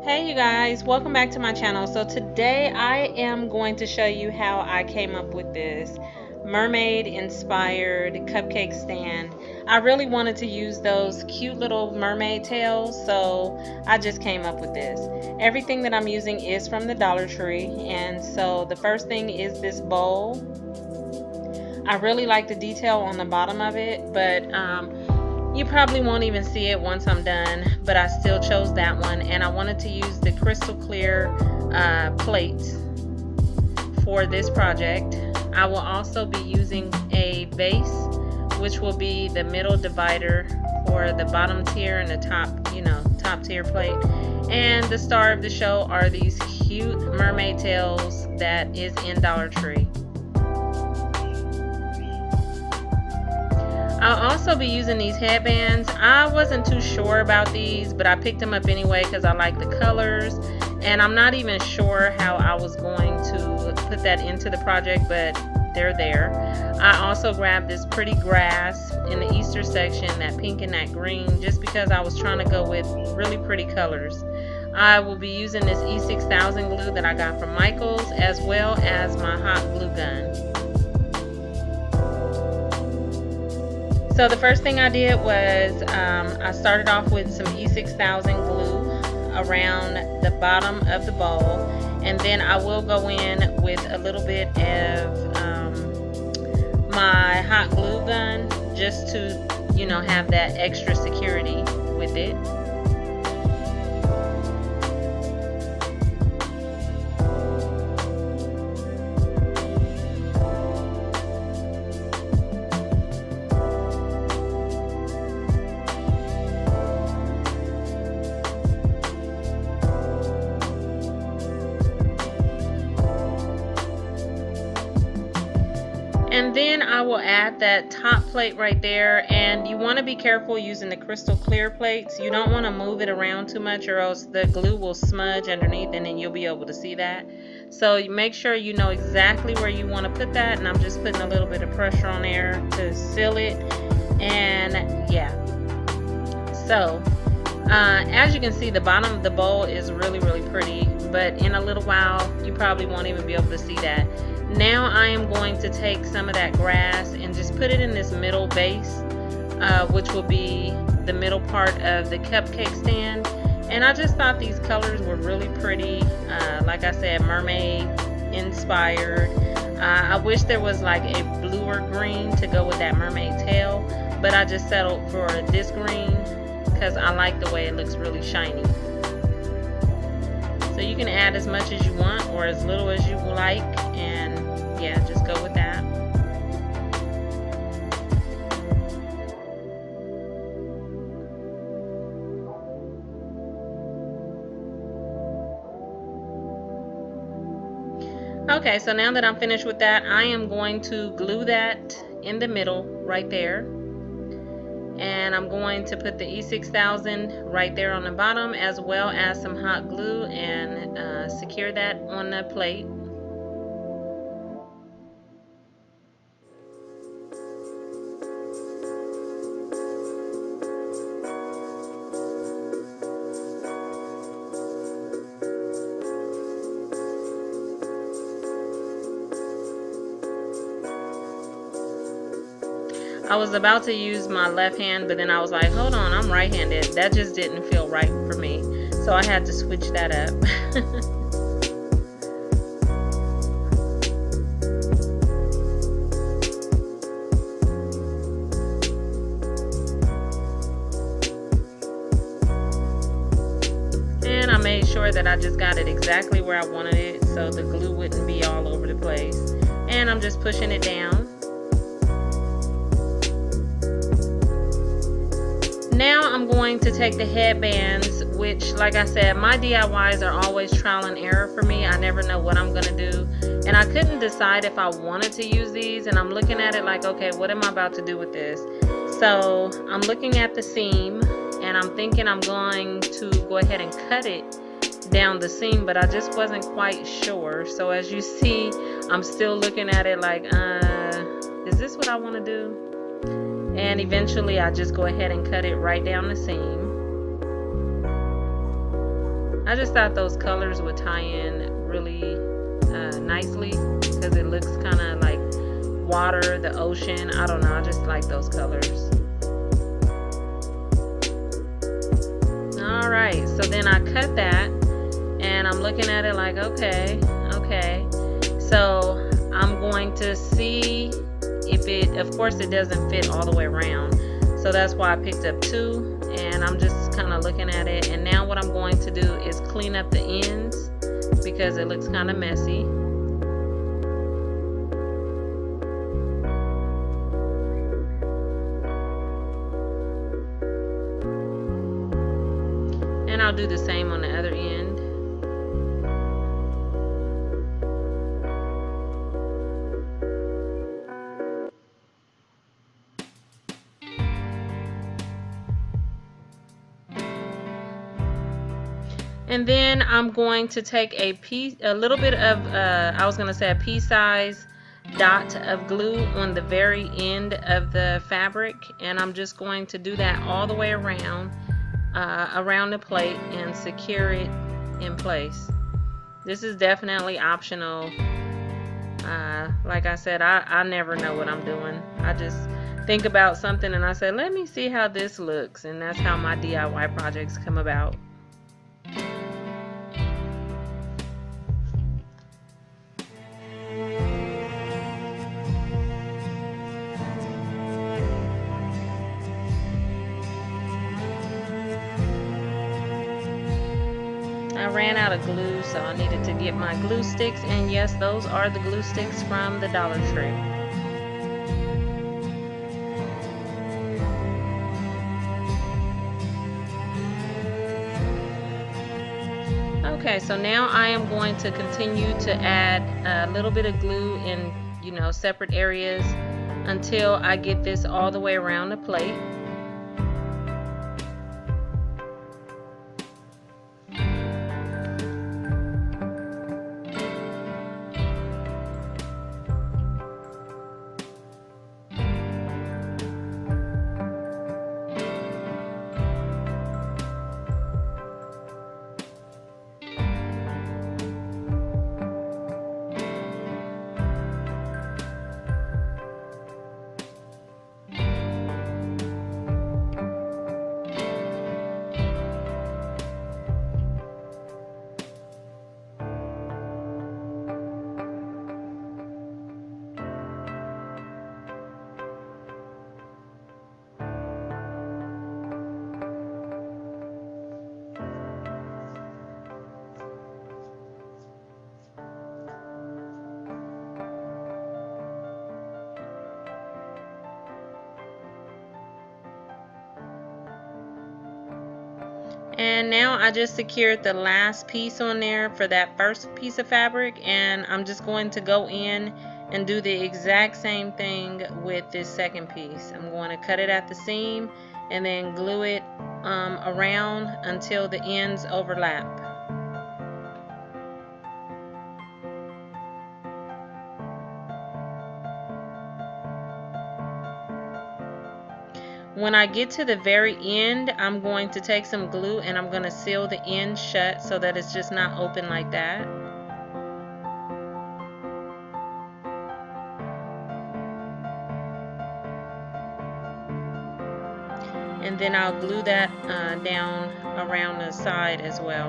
Hey you guys, welcome back to my channel. So today I am going to show you how I came up with this mermaid inspired cupcake stand. I really wanted to use those cute little mermaid tails, so I just came up with this. Everything that I'm using is from the Dollar Tree, and so the first thing is this bowl. I really like the detail on the bottom of it, but you probably won't even see it once I'm done, but I still chose that one, and I wanted to use the crystal clear plates for this project. I will also be using a vase, which will be the middle divider for the bottom tier and the top, top tier plate. And the star of the show are these cute mermaid tails that is in Dollar Tree. I'll also be using these headbands. I wasn't too sure about these, but I picked them up anyway because I like the colors, and I'm not even sure how I was going to put that into the project, but they're there. I also grabbed this pretty grass in the Easter section, that pink and that green, just because I was trying to go with really pretty colors. I will be using this E6000 glue that I got from Michael's, as well as my hot glue gun. So the first thing I did was I started off with some E6000 glue around the bottom of the bowl, and then I will go in with a little bit of my hot glue gun just to, have that extra security with it. And then I will add that top plate right there, and you want to be careful using the crystal clear plates. You don't want to move it around too much, or else the glue will smudge underneath and then you'll be able to see that. So you make sure you know exactly where you want to put that, and I'm just putting a little bit of pressure on there to seal it. And yeah, so as you can see, the bottom of the bowl is really pretty, but in a little while you probably won't even be able to see that. Now I am going to take some of that grass and just put it in this middle base, which will be the middle part of the cupcake stand. And I just thought these colors were really pretty. Like I said, mermaid inspired. I wish there was like a bluer green to go with that mermaid tail, but I just settled for this green because I like the way it looks really shiny. So you can add as much as you want or as little as you like, and yeah, just go with that. Okay, so now that I'm finished with that, I am going to glue that in the middle right there. And I'm going to put the E6000 right there on the bottom, as well as some hot glue, and secure that on the plate. I was about to use my left hand, but then I was like, hold on, I'm right-handed. That just didn't feel right for me. So I had to switch that up. And I made sure that I just got it exactly where I wanted it, so the glue wouldn't be all over the place. And I'm just pushing it down. Now I'm going to take the headbands, which, like I said, my DIYs are always trial and error for me. I never know what I'm gonna do, and I couldn't decide if I wanted to use these, and I'm looking at it like, okay, what am I about to do with this? So I'm looking at the seam, and I'm thinking I'm going to go ahead and cut it down the seam, but I just wasn't quite sure. So as you see, I'm still looking at it like, is this what I want to do? And eventually I just go ahead and cut it right down the seam. I just thought those colors would tie in really nicely because it looks kind of like water, the ocean. I don't know, I just like those colors. Alright, so then I cut that and I'm looking at it like, okay. So I'm going to see if it, of course it doesn't fit all the way around. So that's why I picked up 2 and I'm just kind of looking at it. And now what I'm going to do is clean up the ends because it looks kind of messy. And I'll do the same on the other end. And then I'm going to take a little bit of, I was going to say a pea-size dot of glue on the very end of the fabric, and I'm just going to do that all the way around the plate and secure it in place. This is definitely optional. Like I said, I never know what I'm doing. I just think about something and I say, let me see how this looks, and that's how my DIY projects come about. I ran out of glue, so I needed to get my glue sticks, and yes, those are the glue sticks from the Dollar Tree. Okay, so now I am going to continue to add a little bit of glue in, separate areas until I get this all the way around the plate. And now I just secured the last piece on there for that first piece of fabric, and I'm just going to go in and do the exact same thing with this second piece. I'm going to cut it at the seam and then glue it around until the ends overlap. When I get to the very end, I'm going to take some glue and I'm going to seal the end shut so that it's just not open like that. And then I'll glue that down around the side as well.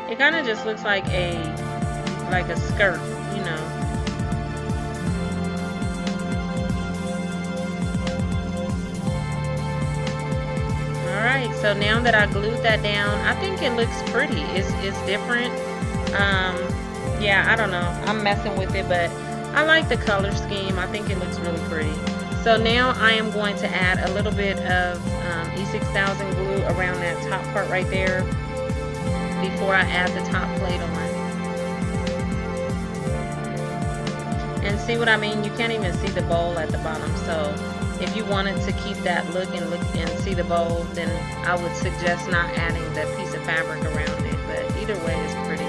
It kind of just looks like a skirt, you know. Alright, so now that I glued that down, I think it looks pretty. It's different. Yeah, I don't know. I'm messing with it, but I like the color scheme. I think it looks really pretty. So now I am going to add a little bit of E6000 glue around that top part right there before I add the top plate on. And see what I mean? You can't even see the bowl at the bottom. So if you wanted to keep that look and see the bowl, then I would suggest not adding the piece of fabric around it. But either way, it's pretty.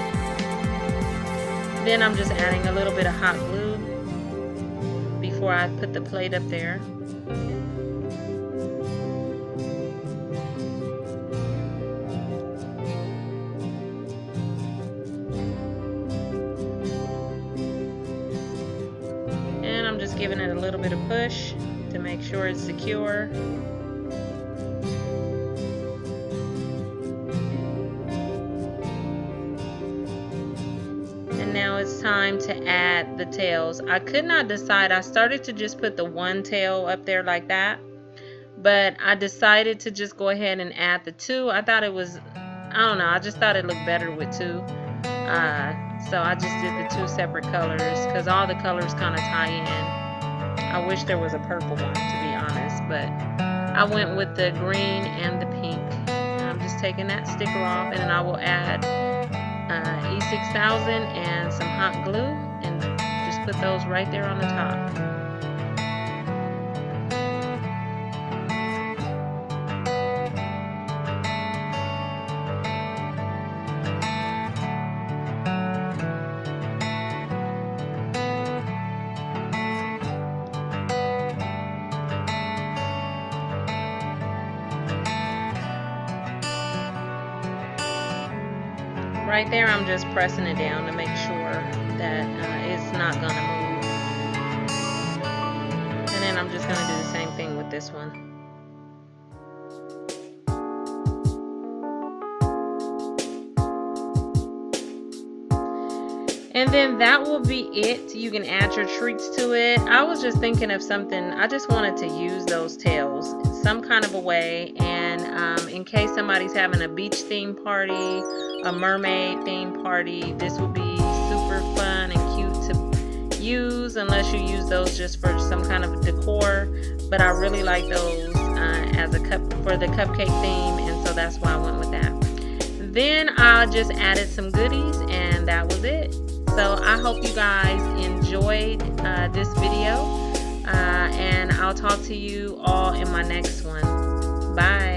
Then I'm just adding a little bit of hot glue before I put the plate up there. little bit of push to make sure it's secure. And now it's time to add the tails. I could not decide. I started to just put the one tail up there like that, but I decided to just go ahead and add the two. I thought it was, I don't know, I just thought it looked better with two. So I just did the two separate colors because all the colors kind of tie in. I wish there was a purple one, to be honest, but I went with the green and the pink. And I'm just taking that sticker off, and then I will add E6000 and some hot glue and just put those right there on the top. Right there, I'm just pressing it down to make sure that it's not going to move. And then I'm just going to do the same thing with this one. And then that will be it. You can add your treats to it. I was just thinking of something. I just wanted to use those tails in some kind of a way. And in case somebody's having a beach theme party, a mermaid theme party, this will be super fun and cute to use, unless you use those just for some kind of decor. But I really like those as a cup for the cupcake theme, and so that's why I went with that. Then I just added some goodies, and that was it. So I hope you guys enjoyed this video, and I'll talk to you all in my next one. Bye.